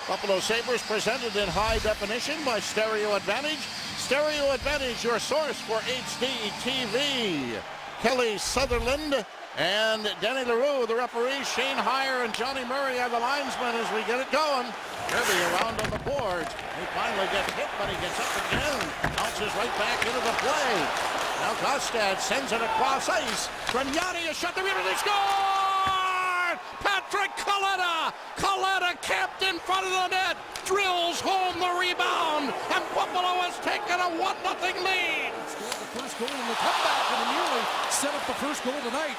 Buffalo Sabres presented in high definition by Stereo Advantage. Stereo Advantage, your source for HD TV. Kelly Sutherland and Denny LaRue, the referees. Shane Heyer and Johnny Murray are the linesmen as we get it going. Kirby around on the boards. He finally gets hit, but he gets up again. Bounces right back into the play. Now Gostad sends it across ice. Grignani is shot the river. They score! Patrick Kaleta! Kaleta camped in front of the net. Drills home the rebound. And Buffalo has taken a 1-0 lead. Scored the first goal in the comeback and nearly set up the first goal tonight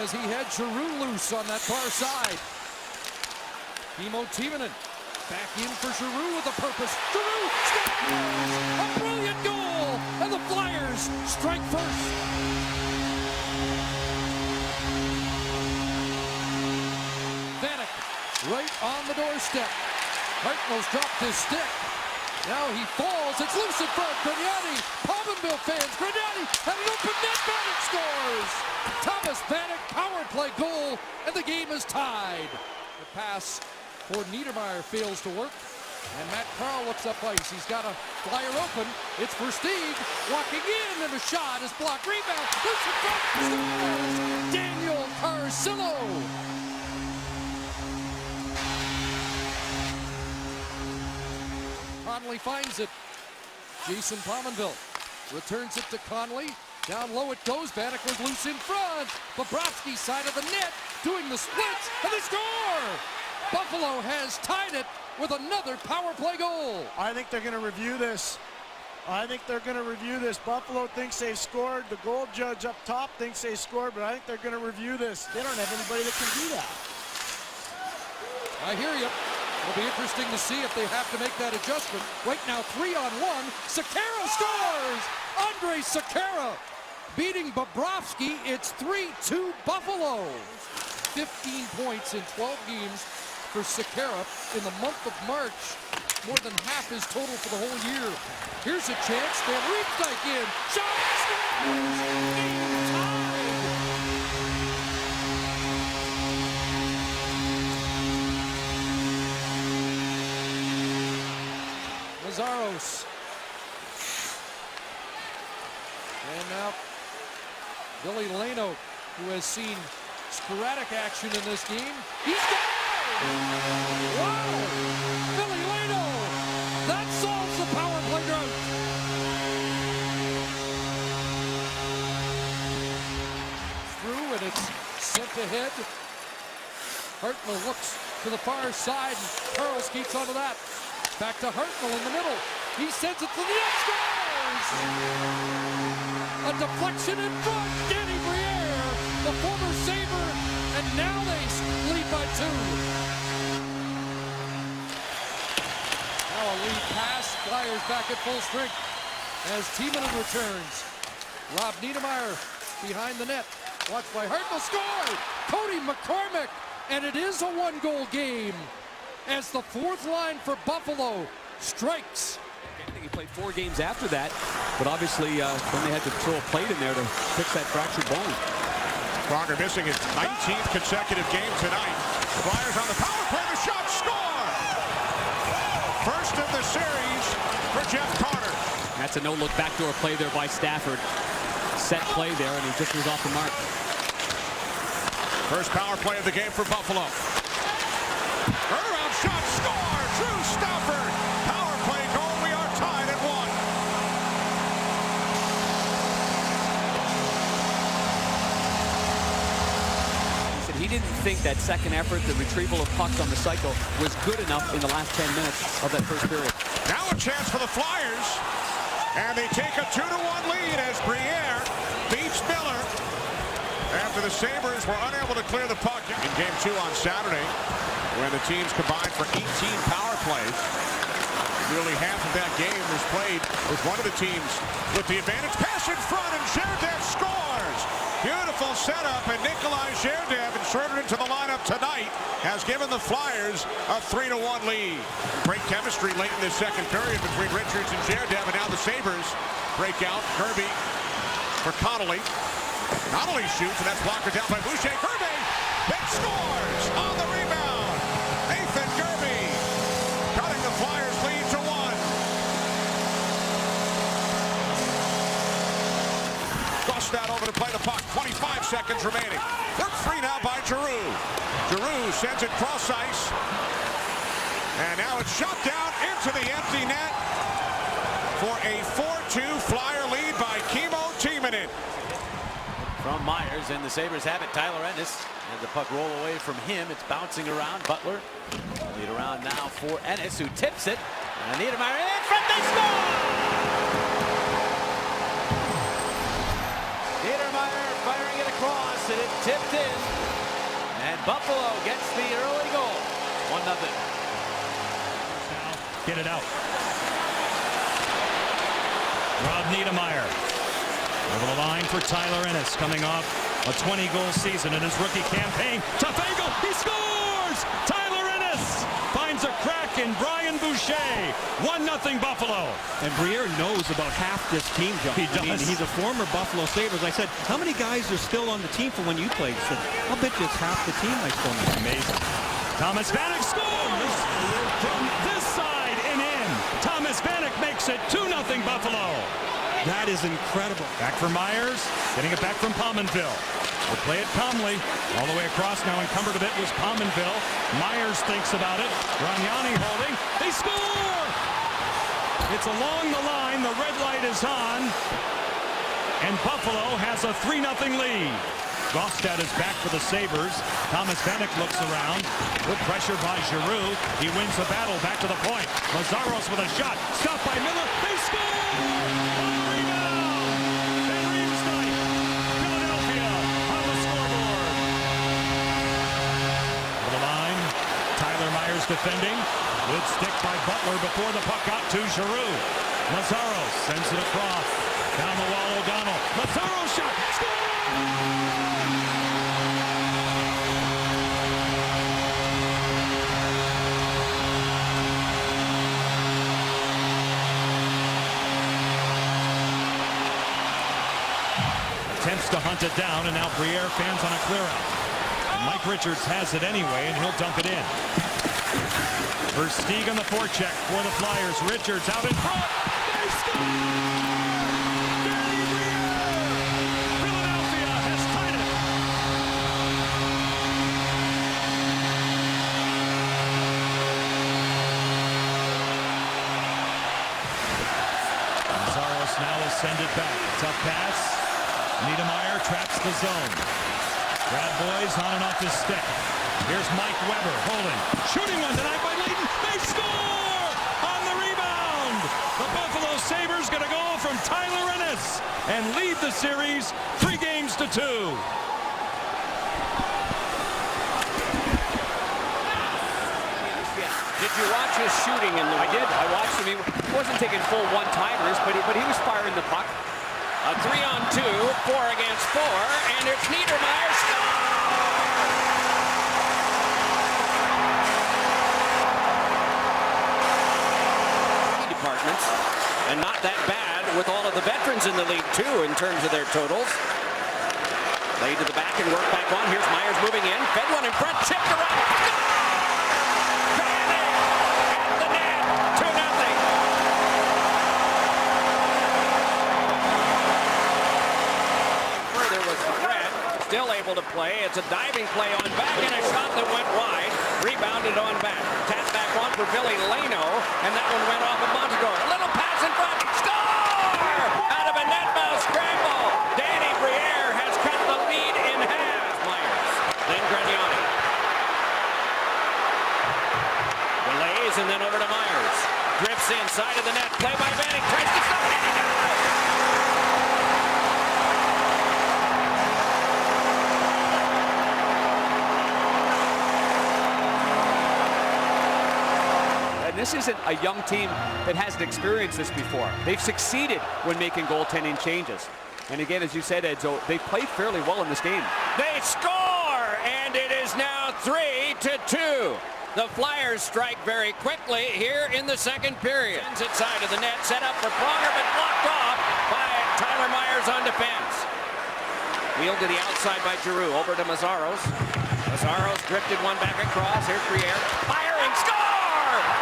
as he had Giroux loose on that far side. Timo Timonen back in for Giroux with a purpose. Giroux scores! A brilliant goal! And the Flyers strike first. Vanek right on the doorstep. Hartnell's dropped his stick. Now he falls. It's loose in front. Grignani. Pominville fans. Grignani and an open net. Vanek scores. Thomas Vanek power play goal, and the game is tied. The pass for Niedermeyer fails to work, and Matt Carl looks up ice. He's got a flyer open. It's for Steve. Walking in, and the shot is blocked. Rebound. Loose in front. Scores. Daniel Carcillo. Conley finds it. Jason Pominville returns it to Conley. Down low it goes. Vanek was loose in front. Bobrovsky's side of the net doing the splits, and they score! Buffalo has tied it with another power play goal. I think they're going to review this. Buffalo thinks they scored. The goal judge up top thinks they scored, but I think they're going to review this. They don't have anybody that can do that. I hear you. It'll be interesting to see if they have to make that adjustment. Right now, 3-on-1. Sekera scores! Andre Sekera beating Bobrovsky. It's 3-2 Buffalo. 15 points in 12 games for Sekera in the month of March. More than half his total for the whole year. Here's a chance. Van Riemsdyk in. Shot! Scores! Game tied! Lazaros. And now Billy Leno, who has seen sporadic action in this game. He's got it! Wow! Billy Leno! That solves the power play drought. Through, and it's sent ahead. Hartnell looks to the far side, and Carl skates onto that. Back to Hartnell in the middle. He sends it to the net. Scores! A deflection in front. Danny Briere, the former Sabre, and now they lead by 2. Now a lead pass. Flyers back at full strength as Timonen returns. Rob Niedermeyer behind the net. Watched by Hartnell. Score! Cody McCormick, and it is a 1-goal game as the fourth line for Buffalo strikes. I think he played 4 games after that, but obviously then they had to throw a plate in there to fix that fractured bone. Pronger missing his 19th consecutive game tonight. Flyers on the power play, the shot, score! First of the series for Jeff Carter. That's a no-look backdoor play there by Stafford. Set play there, and he just was off the mark. First power play of the game for Buffalo. Turnaround shot, score! Drew Stafford! Power play goal, we are tied at 1. He said he didn't think that second effort, the retrieval of pucks on the cycle, was good enough in the last 10 minutes of that first period. Now a chance for the Flyers, and they take a 2-1 lead as Briere beats Miller after the Sabres were unable to clear the puck in Game 2 on Saturday, when the teams combined for 18 power plays. Nearly half of that game was played with one of the teams with the advantage. Pass in front, and Zherdev scores! Beautiful setup, and Nikolai Zherdev, inserted into the lineup tonight, has given the Flyers a 3-1 lead. Great chemistry late in this second period between Richards and Zherdev, and now the Sabres break out. Kirby for Connolly. Connolly shoots, and that's blocked down by Boucher. Kirby, that scores on the rebound. Nathan Kirby Bjorkstad over to play the puck. 25 seconds remaining. Work free now by Giroux. Giroux sends it cross ice. And now it's shot down into the empty net for a 4-2 Flyer lead by Kimmo Timonen. From Myers, and the Sabres have it. Tyler Ennis, and the puck roll away from him. It's bouncing around. Butler lead around now for Ennis, who tips it. And Niedermayer in front, they score! Niedermayer firing it across, and it tipped in. And Buffalo gets the early goal. 1-0. Get it out. Rob Niedermayer over the line for Tyler Ennis, coming off a 20-goal season in his rookie campaign. Tough angle, he scores! Tyler Ennis finds a crack in Brian Boucher. 1-0 Buffalo. And Briere knows about half this team, John. He does. I mean, he's a former Buffalo Sabres. I said, how many guys are still on the team from when you played? He said, I'll bet you it's half the team I still know. Amazing. Thomas Vanek scores! From this side and in. Thomas Vanek makes it 2-0 Buffalo. That is incredible. Back for Myers, getting it back from Pominville. They play it calmly, all the way across now, encumbered a bit was Pominville. Myers thinks about it. Graniani holding. They score! It's along the line. The red light is on. And Buffalo has a 3-0 lead. Gostad is back for the Sabres. Thomas Vanek looks around. Good pressure by Giroux. He wins the battle back to the point. Lazzaros with a shot. Stopped by Miller. They score! Defending. Good stick by Butler before the puck got to Giroux. Lazzaros sends it across. Down the wall, O'Donnell. Lazzaros shot. Score! Attempts to hunt it down, and now Briere fans on a clear out. Mike Richards has it anyway, and he'll dump it in. Versteeg on the forecheck for the Flyers. Richards out in front. They score! Philadelphia has tied it. Lazzaros now will send it back. Tough pass. Niedermayer traps the zone. Brad Boyes on and off his stick. Here's Mike Weber holding. Shooting one tonight by Leighton. They score! On the rebound! The Buffalo Sabres get a goal from Tyler Ennis and lead the series 3-2. Did you watch his shooting? I did. I watched him. He wasn't taking full one-timers, but he was firing the puck. A 3-on-2, 4 against 4, and it's Niedermayer. Departments, and not that bad with all of the veterans in the league too in terms of their totals. Laid to the back and work back on. Here's Myers moving in. Fed one in front, chipped around. Got it! At the net, 2-0. Further was Fred, still able to play. It's a diving play on back and a shot that went wide. Rebounded on back. Tap back on for Billy Leno, and that one went off of Montagor. A little pass in front. Score! Out of a net mouse scramble. Danny Briere has cut the lead in half. Myers. Then Graniani. Delays and then over to Myers. Drifts inside of the net. Play by Vanek. Tries to stop it. This isn't a young team that hasn't experienced this before. They've succeeded when making goaltending changes. And again, as you said, Edzo, they played fairly well in this game. They score, and it is now 3-2. The Flyers strike very quickly here in the second period. Inside of the net, set up for Pronger, but blocked off by Tyler Myers on defense. Wheeled to the outside by Giroux, over to Mazzaros. Mazzaros drifted one back across. Here's Briere, firing, score!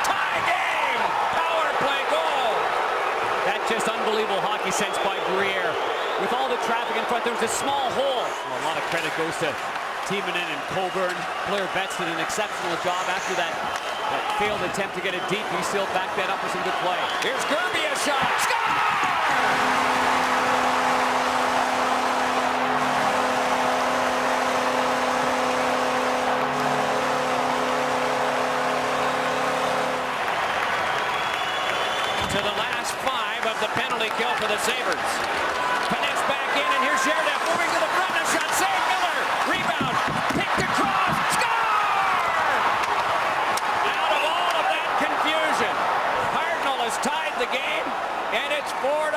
Tie game! Power play goal! That's just unbelievable hockey sense by Briere. with all the traffic in front, there was a small hole. Well, a lot of credit goes to Timonen and Coburn. Blair Betts did an exceptional job after that failed attempt to get it deep. He still backed that up with some good play. Here's Gerby, a shot. Score! To the last 5 of the penalty kill for the Sabres. Panet's back in, and here's Yerdev moving to the front, and shot saved. Miller, rebound, picked across, score! Out of all of that confusion, Cardinal has tied the game, and it's 4-4.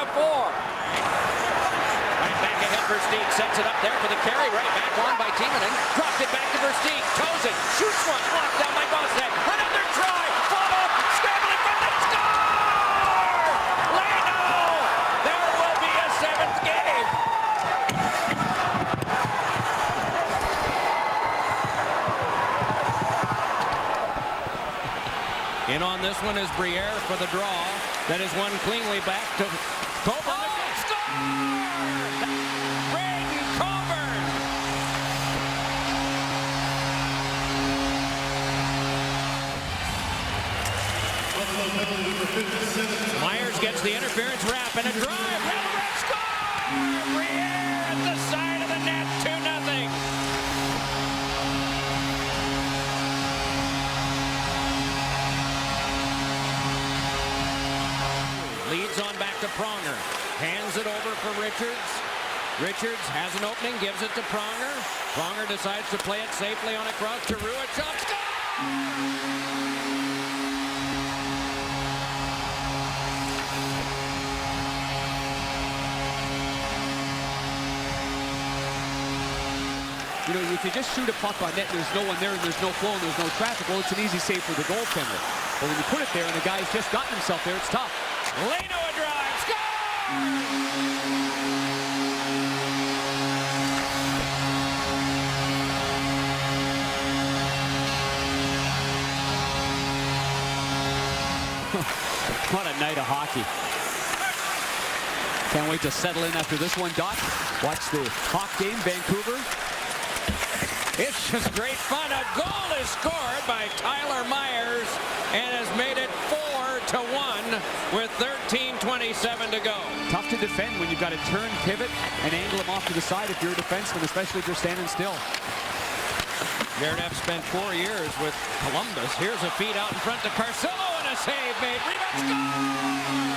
Right back ahead, Versteeg sets it up there for the carry, right back on by Timonen. Dropped it back to Versteeg, toes it, shoots one, blocked down by Bosniak. Another try, followed, scrambling from the score! In on this one is Briere for the draw. That is one cleanly back to Coburn. Oh, scored! Braden Coburn! Myers gets the interference wrap and a drive. Score! Briere at the side of the net, 2-0. Leads on back to Pronger. Hands it over for Richards. Richards has an opening, gives it to Pronger. Pronger decides to play it safely on a cross to Ruachov. You know, if you just shoot a puck on net, there's no one there, and there's no flow, and there's no traffic, well, it's an easy save for the goaltender. But when you put it there and the guy's just gotten himself there, it's tough. Leno a drive. Score! What a night of hockey. Can't wait to settle in after this one, Doc. Watch the Hawk game, Vancouver. It's just great fun. A goal is scored by Tyler Myers and has made it 4-1 with 13:27 to go. Tough to defend when you've got to turn, pivot, and angle him off to the side if you're a defenseman, especially if you're standing still. Yerdev spent 4 years with Columbus. Here's a feed out in front to Carcillo and a save made. Rebound, score!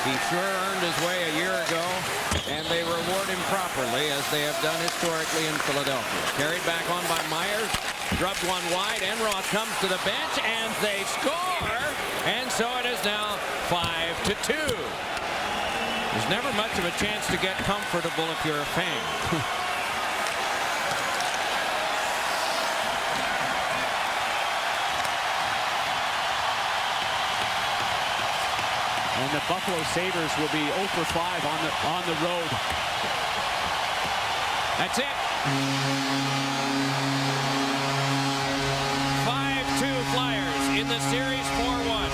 He sure earned his way a year ago, and they reward him properly, as they have done historically in Philadelphia. Carried back on by Myers, drubbed one wide. Enroth comes to the bench, and they score, and so it is now 5-2. There's never much of a chance to get comfortable if you're a fan. And the Buffalo Sabres will be 0 for 5 on the road. That's it. 5-2 Flyers in the series 4-1.